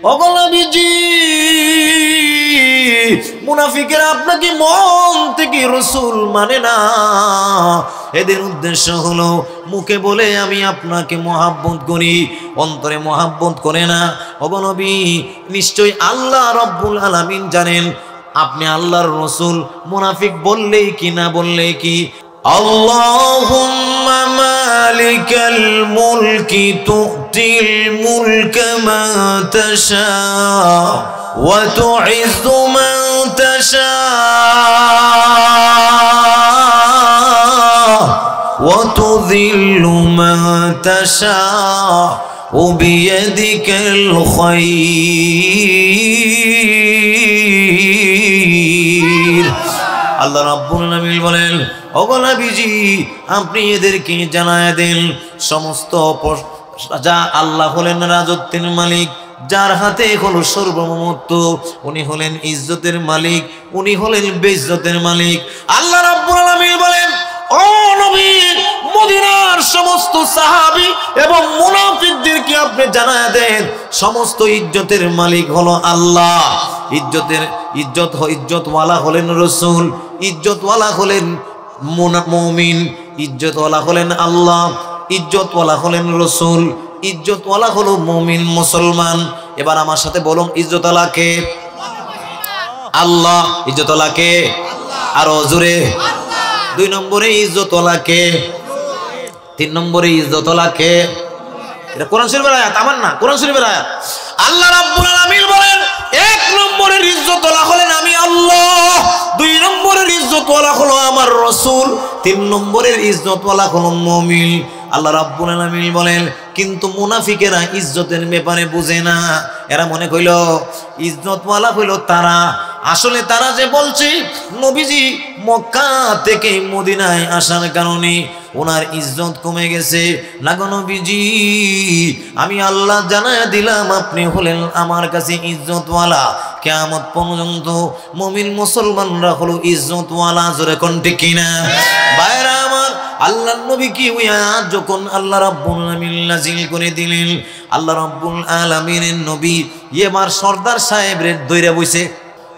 ওগো নবীজি মুনাফিকেরা আপনাকে মন থেকে রাসূল মানে না, এদের উদ্দেশ্য হলো মুখে বলে আমি আপনাকে মহব্বত করি, অন্তরে মহব্বত করে না। ওগো নবী নিশ্চয় আল্লাহ রাব্বুল আলামিন জানেন আপনি আল্লাহর রাসূল, মুনাফিক বললেই কি না বললেই কি। আল্লাহুম্মা মালিকাল মুলকি তুতিল মুলকা মান তাশা ওয়া তুইজ্জু মান তাশা ওয়া তুযিল্লু মান তাশা বিয়াদিকাল খায়র। আল্লাহ রাব্বুল আলামিন বলেন ওগো নবীজি আপনি এদেরকে জানায় দেন সমস্ত যা আল্লাহ হলেন রাজত্বের মালিক, যার হাতে হলো সর্বমমত্ব, উনি হলেন ইজ্জতের মালিক, উনি হলেন বেইজ্জতের মালিক। আল্লাহ রাব্বুল আলামিন বলেন ও নবী মদিনার সমস্ত সাহাবী এবং মুনাফিকদেরকে আপনি জানায় দেন সমস্ত ইজ্জতের মালিক হলো আল্লাহ। ইজ্জতওয়ালা হলেন রাসূল, ইজ্জতওয়ালা হলেন মুমিন, ইজ্জতওয়ালা হলেন আল্লাহ, ইজ্জতওয়ালা হলেন রাসূল, ইজ্জতওয়ালা হলো মুমিন মুসলমান। এবার আমার সাথে বলুন ইজ্জতওয়ালা কে? আল্লাহ। ইজ্জতওয়ালা কে? আরো জোরে। 2 নম্বরে ইজ্জতওয়ালা কে? 3 নম্বরে ইজ্জতওয়ালা কে? এটা কোরআন শরীফের আয়াত, আমার না, কোরআন শরীফের আয়াত। আল্লাহ রাব্বুল আলামিন বলেন 1 নম্বরের ইজ্জতওয়ালা হলেন আমি আল্লাহ, 2 নম্বরের ইজ্জতওয়ালা হলো আমার রাসূল, 3 নম্বরের ইজ্জতওয়ালা হলো মুমিন। আল্লাহ রাব্বুল আলামিন বলেন কিন্তু মুনাফিকেরা ইজ্জতের ব্যাপারে বুঝে না, এরা মনে কইল ইজ্জতওয়ালা হইল তারা। আসলে তারা যে বলছে নবীজি মক্কা থেকে মদিনায় আসার কারণে ওনার ইজ্জত কমে গেছে, না গো নবীজি আমি আল্লাহ জানায় দিলাম আপনি হলেন আমার কাছে ইজ্জতওয়ালা। কিয়ামত পর্যন্ত মুমিন মুসলমানরা হলো ইজ্জতওয়ালা। জোরে কোন ঠিক কিনা? ভাইরা আমার আল্লাহর নবী কি হইয়া যখন আল্লাহ রাব্বুল আলামিন নাজিল করে দিলেন, আল্লাহ রাব্বুল আলামিনের নবী এবার সর্দার সাহেবের দইরা বইছে,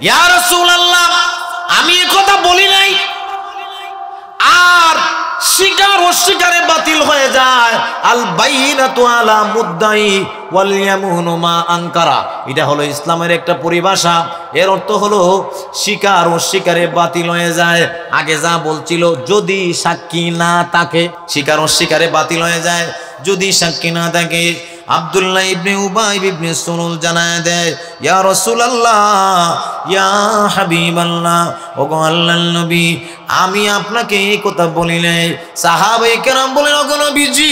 ইয়া রাসূলুল্লাহ আমি এই কথা বলি নাই, আর শিকার অস্বীকারে বাতিল হয়ে যায়। আল বাইনাতু আলা মুদ্দাই ওয়াল ইয়ামিনু মা আনকারা, এটা হলো ইসলামের একটা পরিভাষা। এর অর্থ হলো শিকার অস্বীকারে বাতিল হয়ে যায়। আগে যা বলছিল যদি সাক্ষী না থাকে, শিকার অস্বীকারে বাতিল হয়ে যায় যদি সাক্ষী না থাকে। আব্দুল্লাহ ইবনে উবাই ইবনে সুলুল জানায় দেয় ইয়া রাসূলুল্লাহ ইয়া হাবিবাল্লাহ, ওগো আল্লাহর নবী আমি আপনাকে এই কথা বলি নাই। সাহাবায়ে কেরাম বলেন ওগো নবীজি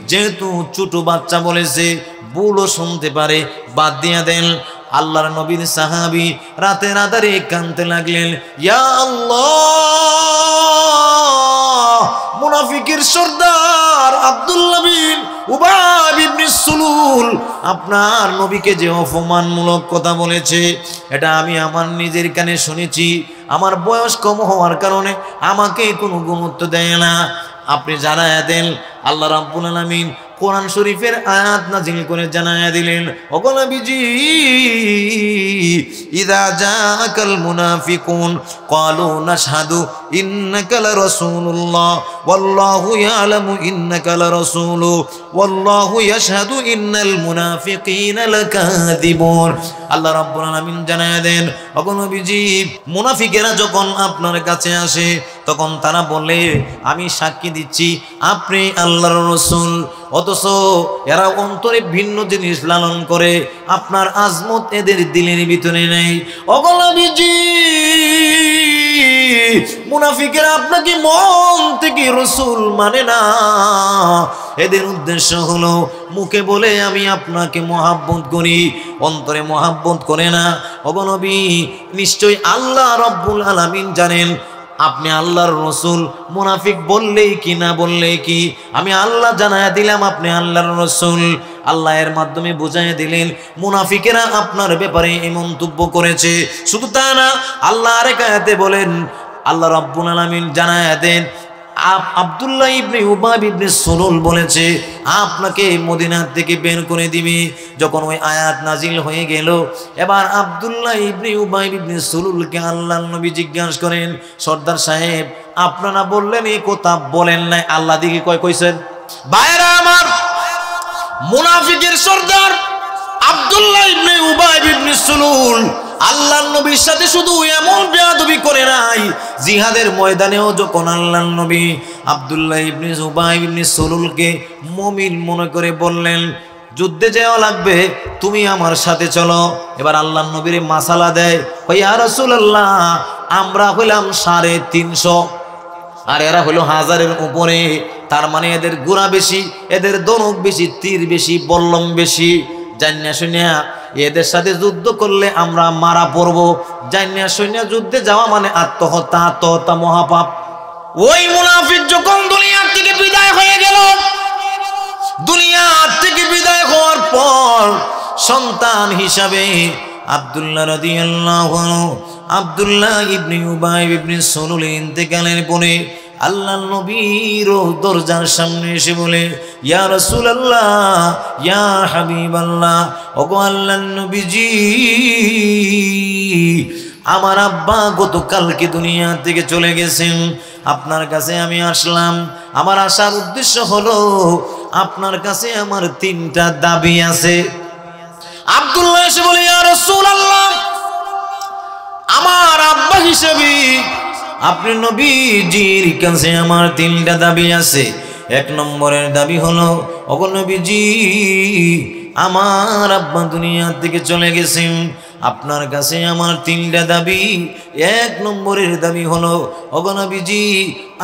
যেহেতু ছোট বাচ্চা বলেছে ভুলও শুনতে পারে, বাদ দিয়া দেন। আল্লাহর নবীর সাহাবী রাতের আধারে কাঁদতে লাগলেন, ইয়া আল্লাহ মুনাফিকের সর্দার আব্দুল্লাহ বিন উবাই ইবনে সুলুল আপনার নবীকে যে অপমানমূলক কথা বলেছে এটা আমি আমার নিজের কানে শুনেছি। আমার বয়স কম হওয়ার কারণে আমাকে কোনো গুরুত্ব দেয় না, আপনি জানায়া দেন। আল্লাহ রাব্বুল আলামিন কোরআন শরীফের আয়াত নাযিল করে জানায়া দিলেন, ওগো নবীজি ইযা জাআকাল মুনাফিকুন ক্বালু নাশহাদু ইন্নাকা লারাসূলুল্লাহ ওয়াল্লাহু ইয়ালামু ইন্নাকা লারাসূলু ওয়াল্লাহু ইয়াশহাদু ইন্নাল মুনাফিকিনা লাকাযিবুন। আল্লাহ রাব্বুল আলামিন জানায়া দেন, ওগো নবীজি মুনাফিকেরা যখন আপনার কাছে আসে তখন তারা বলে আমি সাক্ষী দিচ্ছি আপনি আল্লাহর রাসূল, অথচ এরা অন্তরে ভিন্ন জিনিস লালন করে, আপনার আজমত এদের দিলের ভিতরে নেই। ওগো নবীজি মুনাফিকেরা আপনাকে মন থেকে রাসূল মানে না, এদের উদ্দেশ্য হলো মুখে বলে আমি আপনাকে মহব্বত করি, অন্তরে মহব্বত করে না। ওগো নবী নিশ্চয় আল্লাহ রাব্বুল আলামিন জানেন আপনি আল্লাহর রাসূল, মুনাফিক বললেই কি না বললেই কি, আমি আল্লাহ জানায়া দিলাম আপনি আল্লাহর রাসূল। আল্লাহ এর মাধ্যমে বুঝাইয়া দিলেন মুনাফিকেরা আপনার ব্যাপারে এই মন্তব্য করেছে। শুধু তা না, আল্লাহ আরেক আয়াতে বলেন, আল্লাহ রাব্বুল আলামিন জানায়া দেন আব্দুল্লাহ ইবনে উবাই ইবনে সুলুল বলেছে আপনাকে মদিনা থেকে বের করে দিবে। যখন ওই আয়াত নাজিল হয়ে গেল, এবার আব্দুল্লাহ ইবনে উবাই ইবনে সুলুলকে আল্লাহর নবী জিজ্ঞাসা করেন, সর্দার সাহেব আপনারা বললেন এই কথা বলেন নাই, আল্লাহ দিকে কইছেন? ভাইরা আমার, মুনাফিকের সর্দার আব্দুল্লাহ ইবনে উবাই ইবনে সুলুল আল্লাহর নবীর সাথে শুধু এমন বেয়াদবি করে নাই, জিহাদের ময়দানেও যখন আল্লাহর নবী আব্দুল্লাহ ইবনে উবাই ইবনে সুলুলকে মুমিন মনে করে বললেন যুদ্ধে যাওয়া লাগবে, তুমি আমার সাথে চলো। এবার আল্লাহর নবীর মাসালা দেয়, ইয়া রাসূলুল্লাহ আমরা হইলাম 350 আর এরা হলো 1000-এর উপরে, তার মানে এদের গোড়া বেশি, এদের দনক বেশি, তীর বেশি, বল্লম বেশি। জানিয়া শুনিয়া এদের সাথে যুদ্ধ করলে আমরা মারা পড়ব। জানিয়া শুনিয়া যুদ্ধে যাওয়া মানে আত্মহত্যা মহাপাপ। ওই মুনাফিক যখন দুনিয়ার থেকে বিদায় হয়ে গেল, দুনিয়ার থেকে বিদায় হওয়ার পর সন্তান হিসাবে আব্দুল্লাহ রাদিয়াল্লাহু আনহু আব্দুল্লাহ ইবনে উবাই ইবনে সুলুল ইন্তেকালের পরে আল্লাহর নবীর দরজার সামনে এসে বলে, ইয়া রাসূলুল্লাহ, ইয়া হাবিবাল্লাহ, ওগো আল্লাহর নবীজি, আমার আব্বা গতকালকে দুনিয়া থেকে চলে গেছেন, আপনার কাছে আমি আসলাম। আমার আসার উদ্দেশ্য হলো আপনার কাছে আমার 3টা দাবি আছে। আব্দুল্লাহ এসে বলে, ইয়া রাসূলুল্লাহ, আমার আব্বা হিসেবে আপনি নবীজির কাছে আমার 3টা দাবি আছে। 1 নম্বরের দাবি হলো, ওগো নবীজি, আমার আব্বা দুনিয়া থেকে চলে গেছেন, আপনার কাছে আমার 3টা দাবি। 1 নম্বরের দাবি হলো, ওগো নবীজি,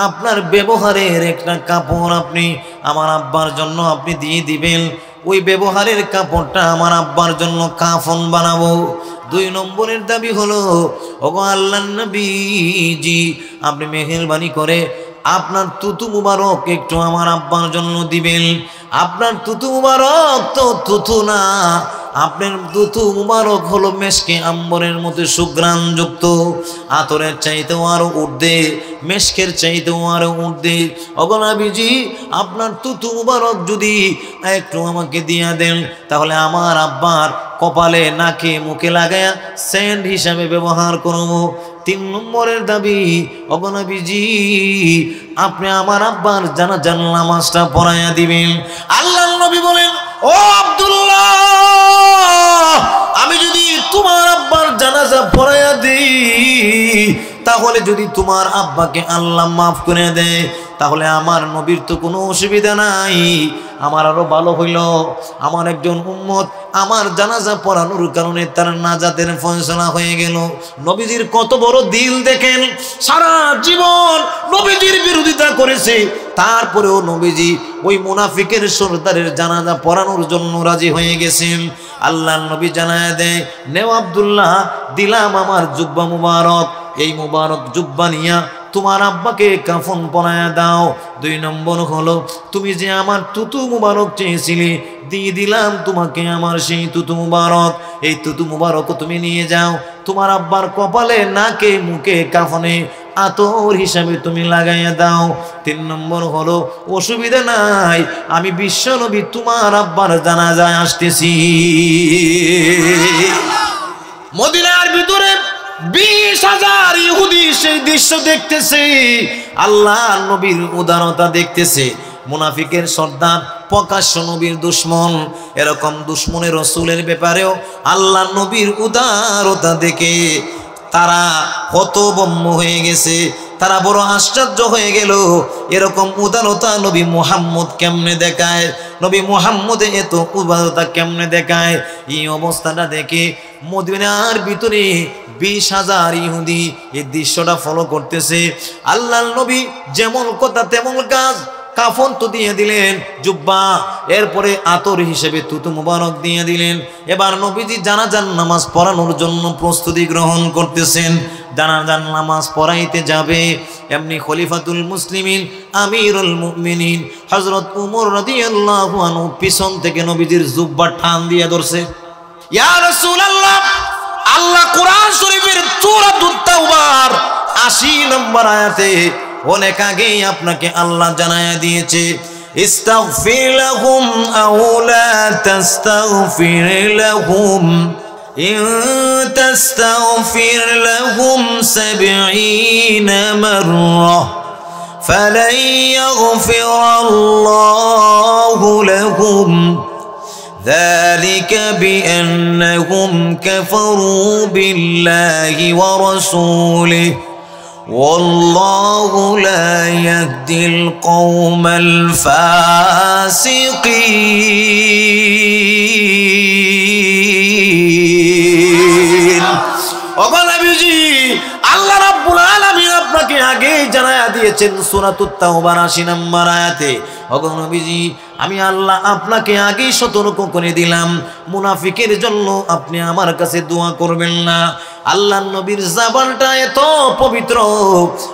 আপনার ব্যবহারের একটা কাপড় আপনি আমার আব্বার জন্য আপনি দিয়ে দিবেন, ওই ব্যবহারের কাপড়টা আমার আব্বার জন্য কাফন বানাবো। 2 নম্বরের দাবি হলো, ওগো আল্লাহর নবীজি, আপনি মেহেরবানি করে আপনার তুতু মুবারক একটু আমার আব্বার জন্য দিবেন। আপনার তুতু মুবারক তো তুতু না, আপনার তুতু মুবারক হলো মেশকে আম্বরের মতো সুঘ্রাণযুক্ত, আতরের চাইতেও আরো ঊর্ধ্বে, মেশকের চাইতেও আরো ঊর্ধ্বে। ওগো নবীজি, আপনার তুতু মুবারক যদি একটু আমাকে দিয়া দেন, তাহলে আমার আব্বার কপালে, নাকে, মুখে লাগায়া সেন্ট হিসাবে ব্যবহার করব। 3 নম্বরের দাবি, ওগো নবীজি, আপনি আমার আব্বার জানাজার নামাজটা পড়াইয়া দিবেন। আল্লাহর নবী বলেন, ও আব্দুল্লাহ, আমি যদি তোমার আব্বার জানাজা পড়াইয়া দিই, তাহলে যদি তোমার আব্বাকে আল্লাহ মাফ করে দেয়, তাহলে আমার নবীর তো কোনো অসুবিধা নাই। আমার আরো ভালো হইল, আমার একজন উম্মত আমার জানাজা পড়ানোর কারণে তার নাজাতের ফয়সালা হয়ে গেল। নবীজির কত বড় দিল দেখেন, সারা জীবন নবীজির বিরোধিতা করেছে, তারপরেও নবীজি ওই মুনাফিকের সর্দারের জানাজা পড়ানোর জন্য রাজি হয়ে গেছেন। আল্লাহর নবী জানায় দেয়, নেও আব্দুল্লাহ, দিলাম আমার জুব্বা মুবারক, এই মুবারক জুব্বা নিয়া তোমার আব্বাকে কাফন পরায়া দাও। 2 নম্বর হলো, তুমি যে আমার তুতু মুবারক চেয়েছিলে, দিয়ে দিলাম তোমাকে আমার সেই তুতু মুবারক, এই তুতু মুবারক তুমি নিয়ে যাও, তোমার আব্বার কপালে, নাকে, মুখে, কাফনে আতর হিসাবে তুমি লাগাইয়া দাও। 3 নম্বর হলো, অসুবিধা নাই, আমি বিশ্ব নবী তোমার আব্বার জানাজায় আসতেছি। মদিনার ভিতরে 20,000 ইহুদি সেই দৃশ্য দেখতেছে, আল্লাহ নবীর উদারতা দেখতেছে। মুনাফিকের সর্দার প্রকাশ্য নবীর দুশ্মন, এরকম দুশ্মনের রাসূলের ব্যাপারেও আল্লাহ নবীর উদারতা দেখে তারা হতভম্ব হয়ে গেছে, তারা বড় আশ্চর্য হয়ে গেল। এরকম উদারতা নবী মুহাম্মদ কেমনে দেখায়, নবী মুহাম্মদে এত উদারতা কেমনে দেখায়। এই অবস্থাটা দেখে মদিনার ভিতরে 20,000 ইহুদি এই দৃশ্যটা ফলো করতেছে। আল্লাহর নবী যেমন কথা তেমন কাজ, কাফন তো দিয়ে দিলেন, জুব্বা, এরপরে আতর হিসেবে তুতু মুবারক দিয়ে দিলেন। এবার নবীজি জানাজার নামাজ পড়ানোর জন্য প্রস্তুতি গ্রহণ করতেছেন। জানাজার নামাজ পড়াইতে যাবে, এমনি খলিফাতুল মুসলিমিন আমিরুল মুমিনিন হযরত উমর রাদিয়াল্লাহু আনহু পিছন থেকে নবীজির জুব্বা টান দিয়ে ধরছে। ইয়া রাসূলুল্লাহ, আল্লাহ কোরআন শরীফের সূরাতুত তাওবার 80 নম্বর আয়াতে অনেক আগেই আপনাকে আল্লাহ জানায়া দিয়েছে ইস্তাগফির লাহুম আও লা তাস্তাগফির লাহুম ইন তাস্তাগফির লাহুম 70 মাররা فلن يغفر الله لهم ذلك بأنهم كفروا بالله ورسوله والله لا يهدي القوم الفاسقين وقال نبيجي আল্লাহ রাব্বুল আলামিন আপনাকে আগেই জানায়া দিয়েছেন সূরাতুত তাওবার ৮০ নম্বর আয়াতে ওগো নবীজি আমি আল্লাহ আপনাকে আগেই সতর্ক করে দিলাম মুনাফিকের জন্য আপনি আমার কাছে দোয়া করবেন না আল্লাহর নবীর জবানটা এত পবিত্র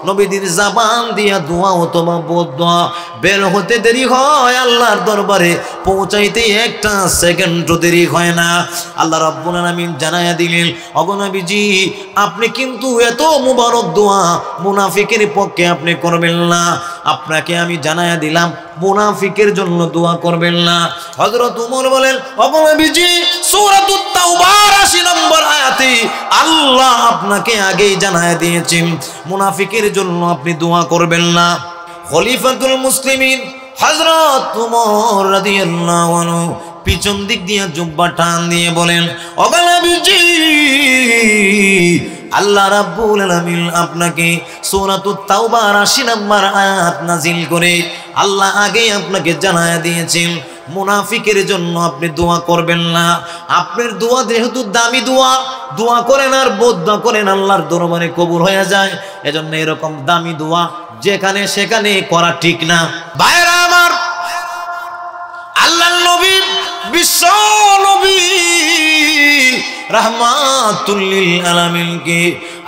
নবীদের জবান দিয়া দোয়া অথবা বদদোয়া বের হতে দেরি হয় আল্লাহর দরবারে পৌঁছাইতে একটা সেকেন্ডও দেরি হয় না আল্লাহ রাব্বুল আলামিন জানায়া দিলেন ওগো নবীজি আপনি কিন্তু এত মুবারক দোয়া মুনাফিকের পক্ষে আপনি করবেন না আপনাকে আমি জানায়া দিলাম মুনাফিকের জন্য দোয়া করবেন না হযরত ওমর বলেন ওগো নবীজি সূরাতুত তাওবার ৮০ নম্বর আয়াতে আল্লাহ আপনাকে আগেই জানায়া দিয়েছেন মুনাফিকের জন্য আপনি দোয়া করবেন না খলিফাতুল মুসলিমিন হযরত ওমর রাদিয়াল্লাহু আনহু পিছন দিক দিয়ে জুব্বা টান দিয়ে বলেন ওগো নবীজি আল্লাহ রাব্বুল আলামিন আপনাকে সূরাতুত তাওবার ৮০ নম্বর আয়াত নাজিল করে আল্লাহ আগে আপনাকে জানায়া দিয়েছেন মুনাফিকের জন্য আপনি দোয়া করবেন না আপনার দোয়া যেহেতু দামি দোয়া করেন আর বদদোয়া করেন আল্লাহর দরবারে কবুল হয়ে যায় এজন্য এরকম দামি দোয়া যেখানে সেখানে করা ঠিক না ভাইরা আমার আল্লাহর নবী বিশ্ব নবী রাহমাতুল লিল আলামিন কে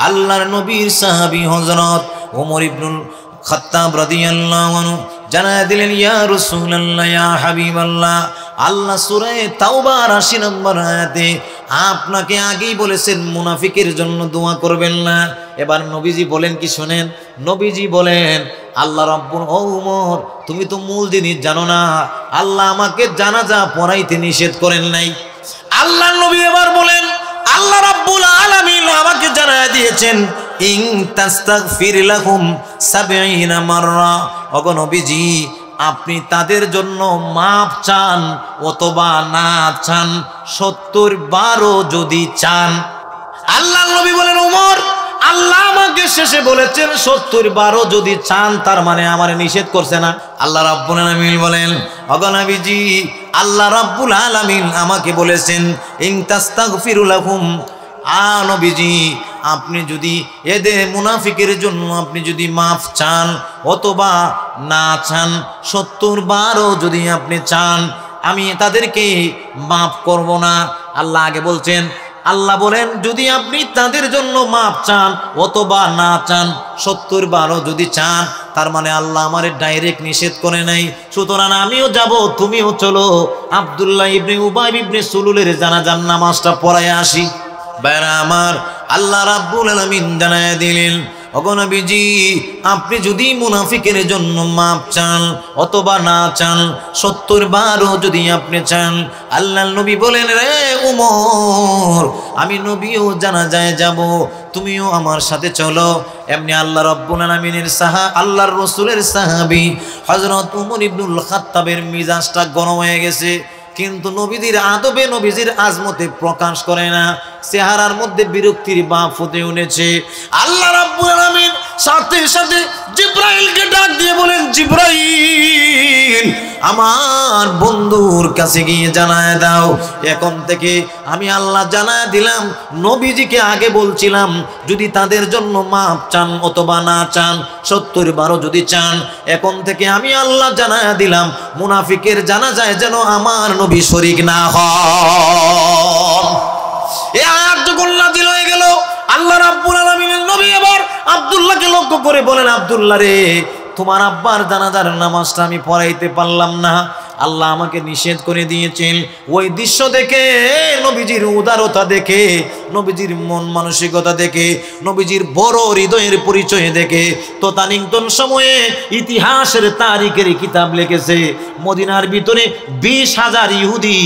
আল্লাহর নবীর সাহাবী হযরত ওমর ইবনুল খাত্তাব রাদিয়াল্লাহু আনহু জানায়া দিলেন ইয়া রাসূলুল্লাহ ইয়া হাবিবাল্লাহ আল্লাহ সূরা তাওবার ৮০ নম্বর আয়াতে আপনাকে আগেই বলেছেন মুনাফিকের জন্য দোয়া করবেন না এবার নবীজি বলেন কি শুনেন নবীজি বলেন আল্লাহ রাব্বুল ওমর তুমি তো মূল জিনিস জানো না আল্লাহ আমাকে জানাজা পড়াইতে নিষেধ করেন নাই আল্লাহ নবী এবার বলেন আল্লাহ রাব্বুল আলামিন আমাকে জানায়া দিয়েছেন ইন তাস্তাগফির লাহুম 70 মাররা ওগো নবীজি আপনি তাদের জন্য মাপ চান অথবা না চান 70 যদি চান আল্লাহ নবী বলেন ওমর আল্লাহ আমাকে শেষে বলেছেন 70 যদি চান তার মানে আমার নিষেধ করছে না আল্লাহ রাব্বুল আলামিন বলেন ওগো নবীজি আল্লাহ রাব্বুল আলামিন আমাকে বলেছেন ইন তাস্তাগফিরু লাহুম নবীজি আপনি যদি এদের মুনাফিকের জন্য আপনি যদি মাফ চান অথবা না চান 70 যদি আপনি চান আমি তাদেরকে মাফ করব না আল্লাহ আগে বলছেন আল্লাহ বলেন যদি আপনি তাদের জন্য মাফ চান অথবা না চান 70 যদি চান তার মানে আল্লাহ আমারে ডাইরেক্ট নিষেধ করে নাই সুতরাং আমিও যাব তুমিও চলো আব্দুল্লাহ ইবনে উবাই ইবনে সুলুলের জানাজার নামাজটা পড়ায় আসি ভাইরা আমার আল্লাহ রাব্বুল আলামিন জানায়া দিলেন ওগো নবীজি আপনি যদি মুনাফিকের জন্য মাপ চান অথবা না চান 70 যদি আপনি চান আল্লাহর নবী বলেন রে ওমর আমি নবীও জানাজায় যাব তুমিও আমার সাথে চলো এমনি আল্লাহ রাব্বুল আলামিনের আল্লাহর রাসূলের সাহাবী হযরত ওমর ইবনুল খাত্তাবের মিজাজটা গরম হয়ে গেছে কিন্তু নবীজির আদবে নবীজির আজমতে প্রকাশ করে না চেহারার মধ্যে বিরক্তির ভাব ফুটে উঠেছে আল্লাহ রাব্বুল আলামিন সাথে সাথে জিবরাইলকে ডাক দিয়ে বলেন জিবরাইল আমার বন্ধুর কাছে গিয়ে জানায় দাও এখন থেকে আমি আল্লাহ জানায় দিলাম নবীজিকে আগে বলছিলাম যদি তাদের জন্য মাপ চান অথবা না চান 70 যদি চান এখন থেকে আমি আল্লাহ জানায় দিলাম মুনাফিকের জানাজায় যেন আমার নবী শরীক না হন এই আয়াত যখন নাযিল হয়ে গেল আল্লাহ রাব্বুল আলামিনের নবী এবার আব্দুল্লাহকে লক্ষ্য করে বলেন আব্দুল্লাহ রে তোমার আব্বার জানাজার নামাজটা আমি পড়াইতে পারলাম না আল্লাহ আমাকে নিষেধ করে দিয়েছেন। ওই দৃশ্য দেখে, নবীজির উদারতা দেখে, নবীজির মন মানসিকতা দেখে, নবীজির বড় হৃদয়ের পরিচয় দেখে তদানীন্তন সময়ে ইতিহাসের তারিখের কিতাব লিখেছে মদিনার ভিতরে 20,000 ইহুদি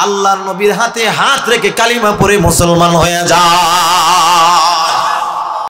আল্লাহর নবীর হাতে হাত রেখে কালিমা পড়ে মুসলমান হয়ে যায়।